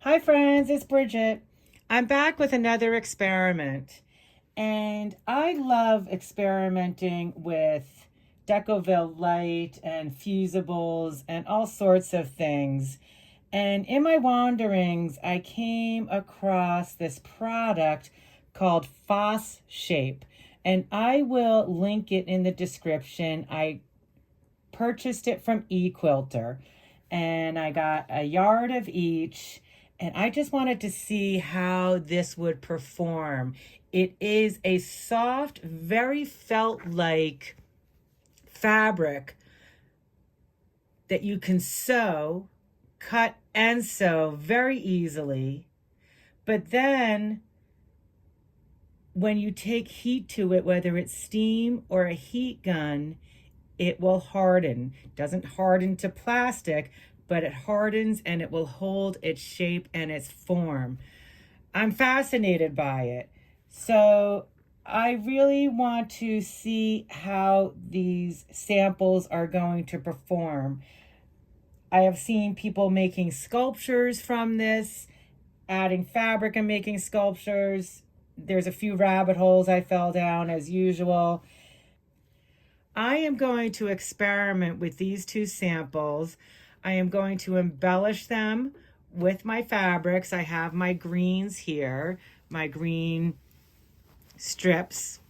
Hi friends, it's Bridget. I'm back with another experiment, and I love experimenting with Decoville light and fusibles and all sorts of things. And in my wanderings, I came across this product called Fosshape, and I will link it in the description. I purchased it from eQuilter, and I got a yard of each, and I just wanted to see how this would perform. It is a soft, very felt-like fabric that you can sew, cut and sew very easily. But then when you take heat to it, whether it's steam or a heat gun, it will harden. It doesn't harden to plastic, but it hardens and it will hold its shape and its form. I'm fascinated by it. So I really want to see how these samples are going to perform. I have seen people making sculptures from this, adding fabric and making sculptures. There's a few rabbit holes I fell down as usual. I am going to experiment with these two samples. I am going to embellish them with my fabrics. I have my greens here, my green strips.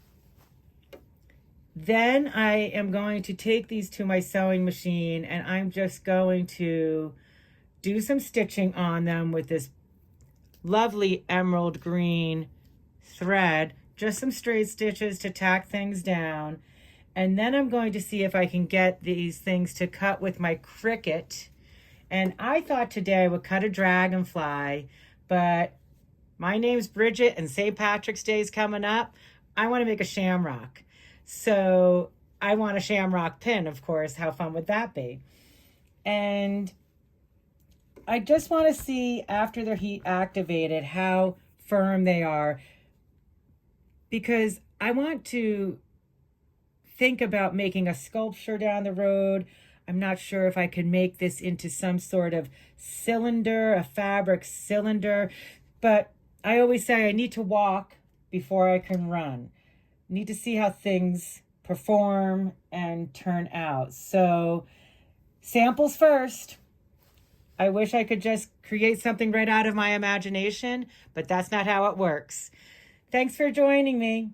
Then I am going to take these to my sewing machine, and I'm just going to do some stitching on them with this lovely emerald green thread, just some straight stitches to tack things down. And then I'm going to see if I can get these things to cut with my Cricut. And I thought today I would cut a dragonfly, but my name's Bridget and St. Patrick's Day is coming up. I want to make a shamrock. So I want a shamrock pin, of course. How fun would that be? And I just want to see, after they're heat activated, how firm they are, because I want to think about making a sculpture down the road. I'm not sure if I can make this into some sort of cylinder, a fabric cylinder, but I always say I need to walk before I can run. I need to see how things perform and turn out. So samples first. I wish I could just create something right out of my imagination, but that's not how it works. Thanks for joining me.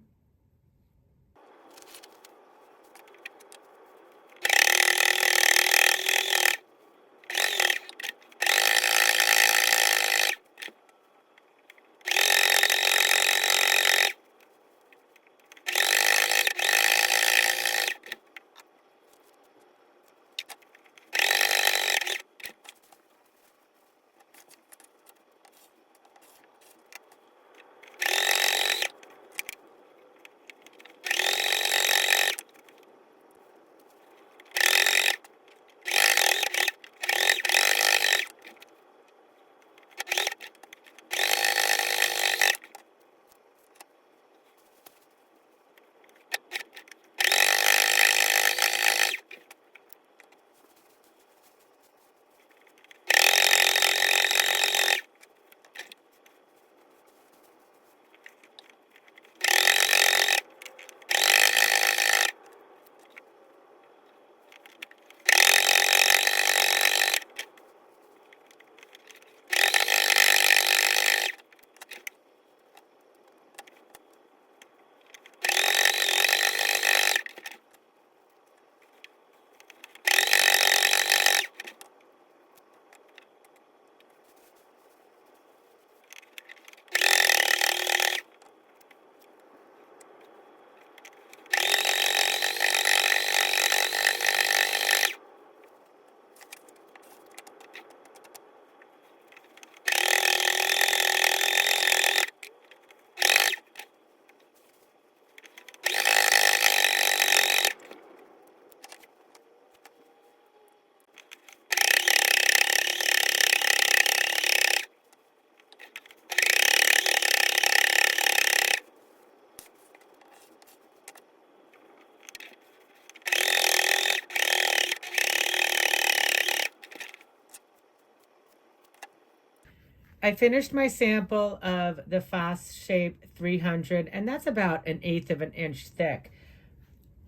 I finished my sample of the Fosshape 300, and that's about 1/8 of an inch thick.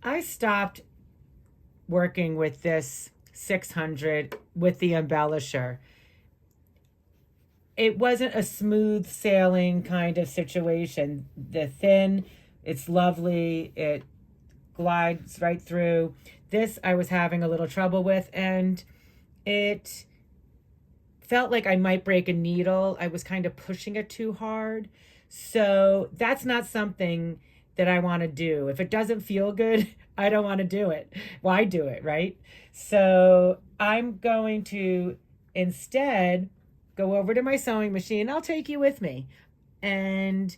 I stopped working with this 600 with the embellisher. It wasn't a smooth sailing kind of situation. The thin, it's lovely, it glides right through. This I was having a little trouble with, and it felt like I might break a needle. I was kind of pushing it too hard. So that's not something that I want to do. If it doesn't feel good, I don't want to do it. Why do it, right? So I'm going to instead go over to my sewing machine. I'll take you with me and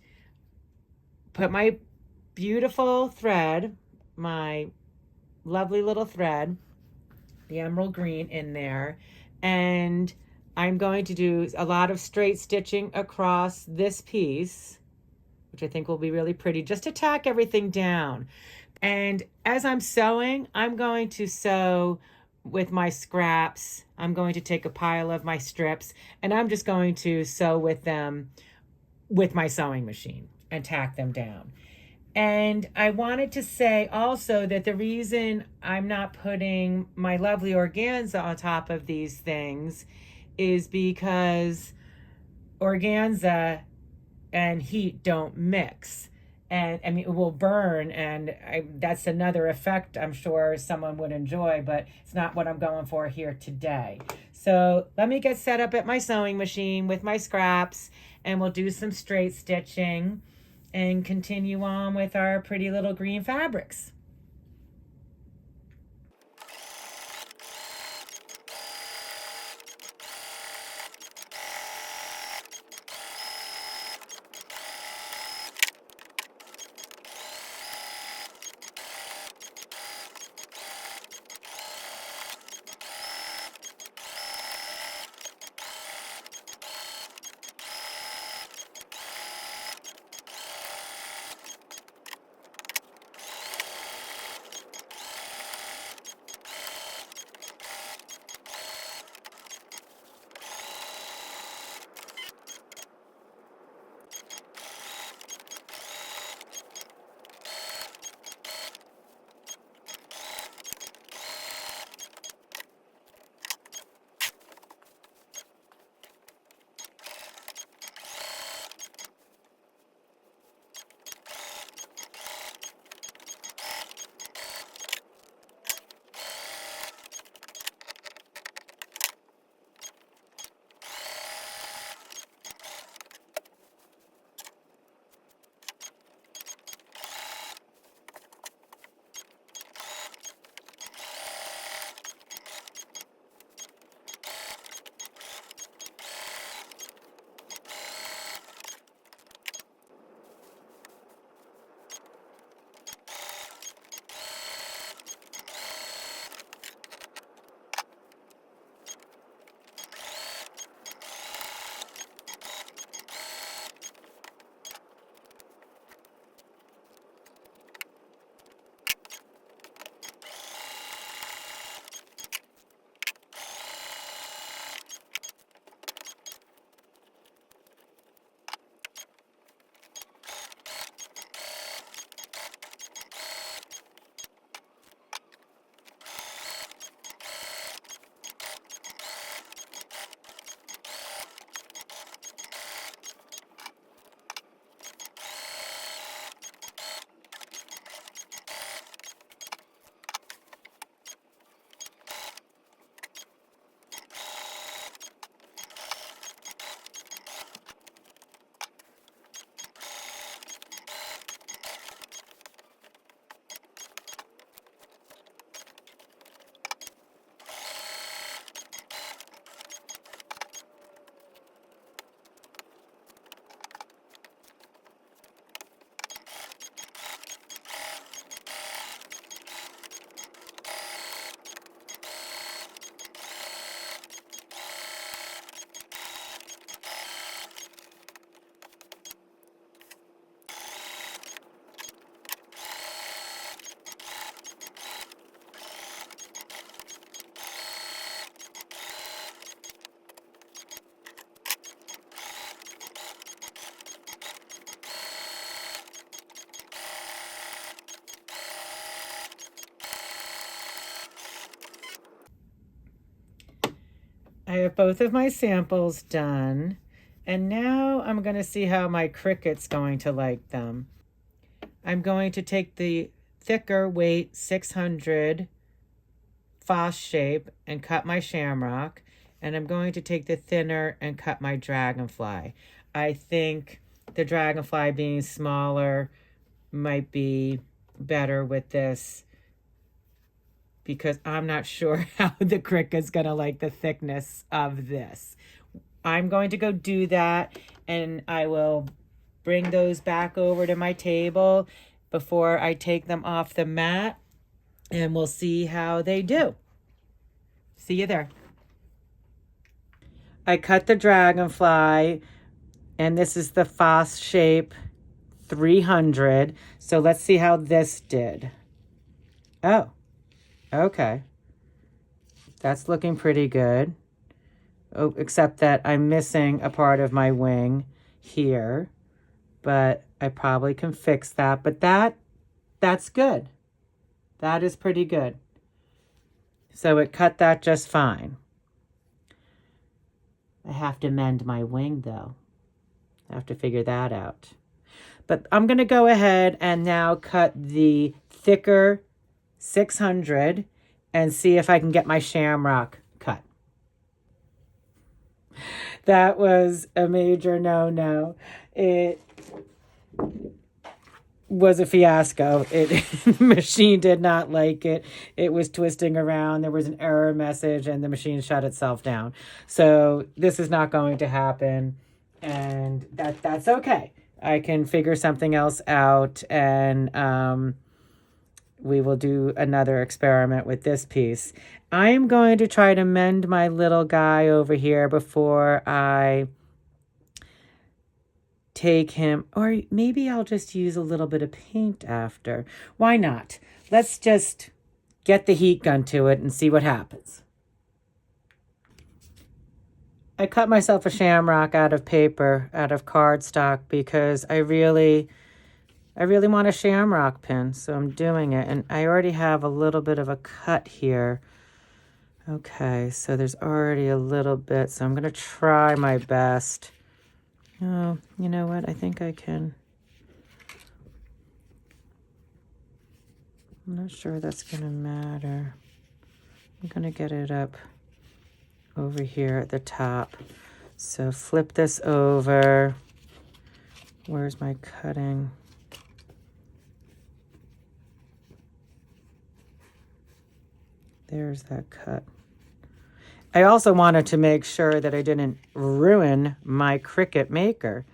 put my beautiful thread, my lovely little thread, the emerald green in there. And I'm going to do a lot of straight stitching across this piece, which I think will be really pretty, just to tack everything down. And as I'm sewing, I'm going to sew with my scraps. I'm going to take a pile of my strips, and I'm just going to sew with them with my sewing machine and tack them down. And I wanted to say also that the reason I'm not putting my lovely organza on top of these things is because organza and heat don't mix. And I mean, it will burn, and that's another effect I'm sure someone would enjoy, but it's not what I'm going for here today. So let me get set up at my sewing machine with my scraps, and we'll do some straight stitching and continue on with our pretty little green fabrics. I have both of my samples done, and now I'm going to see how my Cricut's going to like them. I'm going to take the thicker weight 600 Fosshape and cut my Shamrock, and I'm going to take the thinner and cut my Dragonfly. I think the Dragonfly being smaller might be better with this because I'm not sure how the Cricut's going to like the thickness of this. I'm going to go do that, and I will bring those back over to my table before I take them off the mat, and we'll see how they do. See you there. I cut the Dragonfly, and this is the Fosshape 300. So let's see how this did. Oh, okay. That's looking pretty good. Oh, except that I'm missing a part of my wing here, but I probably can fix that. But that's good. That is pretty good. So it cut that just fine. I have to mend my wing though. I have to figure that out. But I'm going to go ahead and now cut the thicker 600 and see if I can get my Shamrock cut. That was a major no-no. It was a fiasco. The machine did not like it. It was twisting around. There was an error message and the machine shut itself down. So this is not going to happen, and that's okay. I can figure something else out, and we will do another experiment with this piece. I am going to try to mend my little guy over here before I take him, or maybe I'll just use a little bit of paint after. Why not? Let's just get the heat gun to it and see what happens. I cut myself a Shamrock out of paper, out of cardstock, because I really want a Shamrock pin, so I'm doing it. And I already have a little bit of a cut here. Okay, so there's already a little bit, so I'm going to try my best. Oh, you know what? I think I can. I'm not sure that's going to matter. I'm going to get it up over here at the top. So flip this over. Where's my cutting? There's that cut. I also wanted to make sure that I didn't ruin my Cricut maker.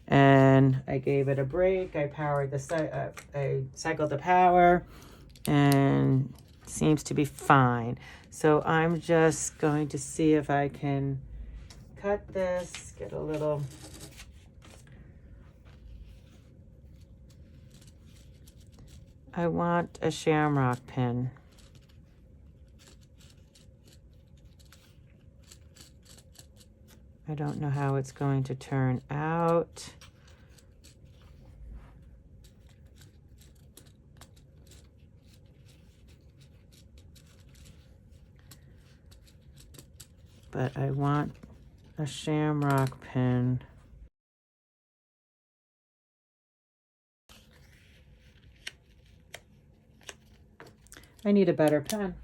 And I gave it a break. I powered I cycled the power, and it seems to be fine. So I'm just going to see if I can cut this, get a little. I want a Shamrock pin. I don't know how it's going to turn out. But I want a Shamrock pin. I need a better pen.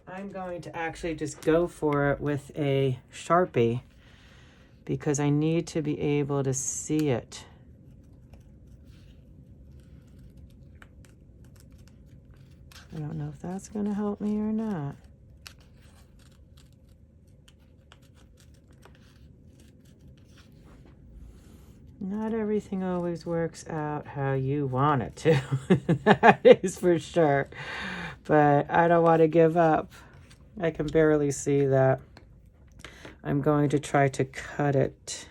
I'm going to actually just go for it with a Sharpie because I need to be able to see it. I don't know if that's going to help me or not. Not everything always works out how you want it to. That is for sure. But I don't want to give up. I can barely see that. I'm going to try to cut it.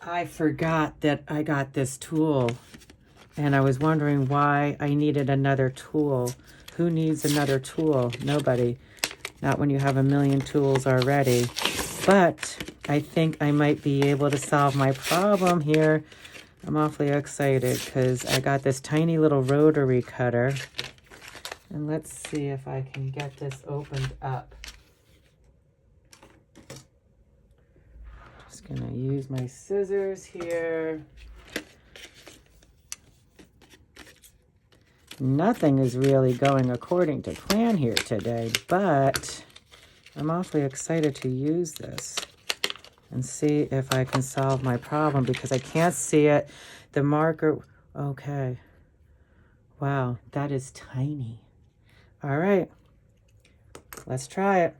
I forgot that I got this tool, and I was wondering why I needed another tool. Who needs another tool? Nobody. Not when you have a million tools already. But I think I might be able to solve my problem here. I'm awfully excited because I got this tiny little rotary cutter. And let's see if I can get this opened up. Just gonna use my scissors here. Nothing is really going according to plan here today, but I'm awfully excited to use this and see if I can solve my problem because I can't see it. The marker, okay. Wow, that is tiny. All right, let's try it.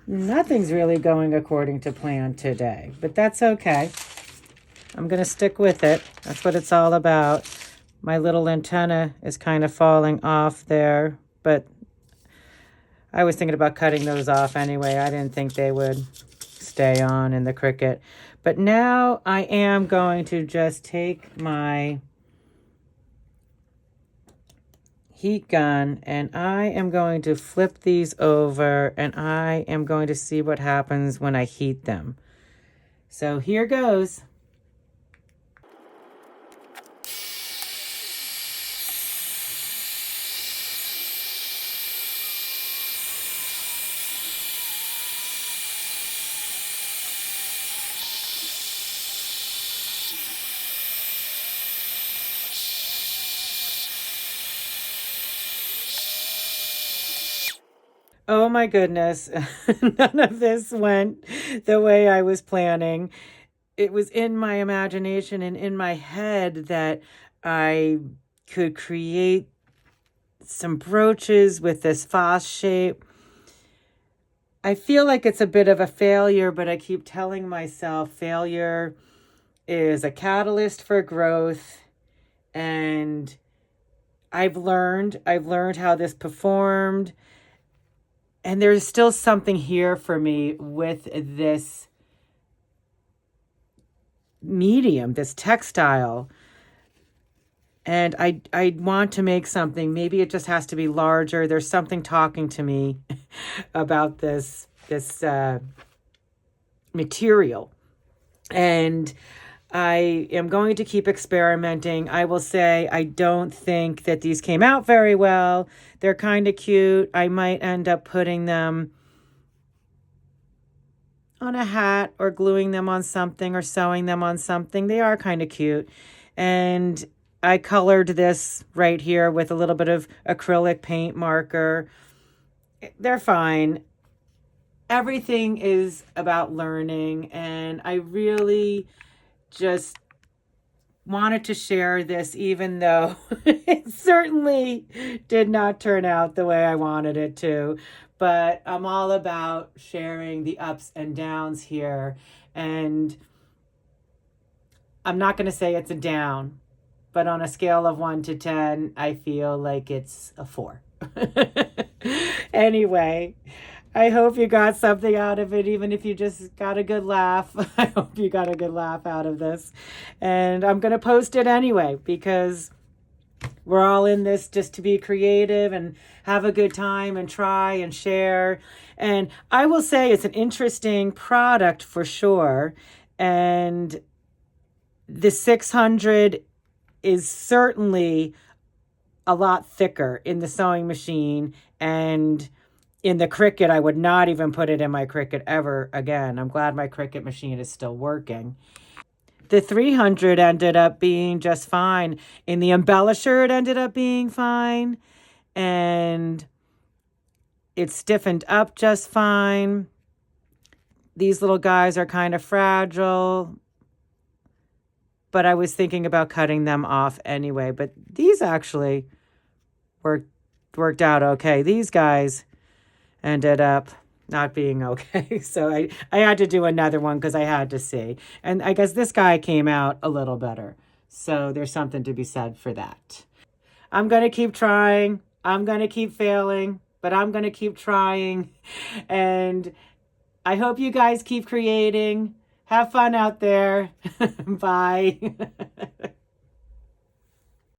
Nothing's really going according to plan today, but that's okay. I'm going to stick with it. That's what it's all about. My little antenna is kind of falling off there, but I was thinking about cutting those off anyway. I didn't think they would stay on in the Cricut. But now I am going to just take my heat gun and I am going to flip these over and I am going to see what happens when I heat them. So here goes. Oh my goodness, none of this went the way I was planning. It was in my imagination and in my head that I could create some brooches with this Fosshape. I feel like it's a bit of a failure, but I keep telling myself failure is a catalyst for growth, and I've learned how this performed. And there's still something here for me with this medium, this textile. And I want to make something. Maybe it just has to be larger. There's something talking to me about this material. And I am going to keep experimenting. I will say I don't think that these came out very well. They're kind of cute. I might end up putting them on a hat or gluing them on something or sewing them on something. They are kind of cute. And I colored this right here with a little bit of acrylic paint marker. They're fine. Everything is about learning, and I really just wanted to share this, even though it certainly did not turn out the way I wanted it to. But I'm all about sharing the ups and downs here. And I'm not going to say it's a down, but on a scale of 1 to 10, I feel like it's a 4. Anyway, I hope you got something out of it, even if you just got a good laugh. I hope you got a good laugh out of this. And I'm going to post it anyway, because we're all in this just to be creative and have a good time and try and share. And I will say it's an interesting product for sure. And the 600 is certainly a lot thicker in the sewing machine, and in the Cricut, I would not even put it in my Cricut ever again. I'm glad my Cricut machine is still working. The 300 ended up being just fine. In the Embellisher, it ended up being fine. And it stiffened up just fine. These little guys are kind of fragile, but I was thinking about cutting them off anyway. But these actually worked out okay. These guys ended up not being okay. So I had to do another one because I had to see. And I guess this guy came out a little better. So there's something to be said for that. I'm going to keep trying. I'm going to keep failing, but I'm going to keep trying. And I hope you guys keep creating. Have fun out there. Bye.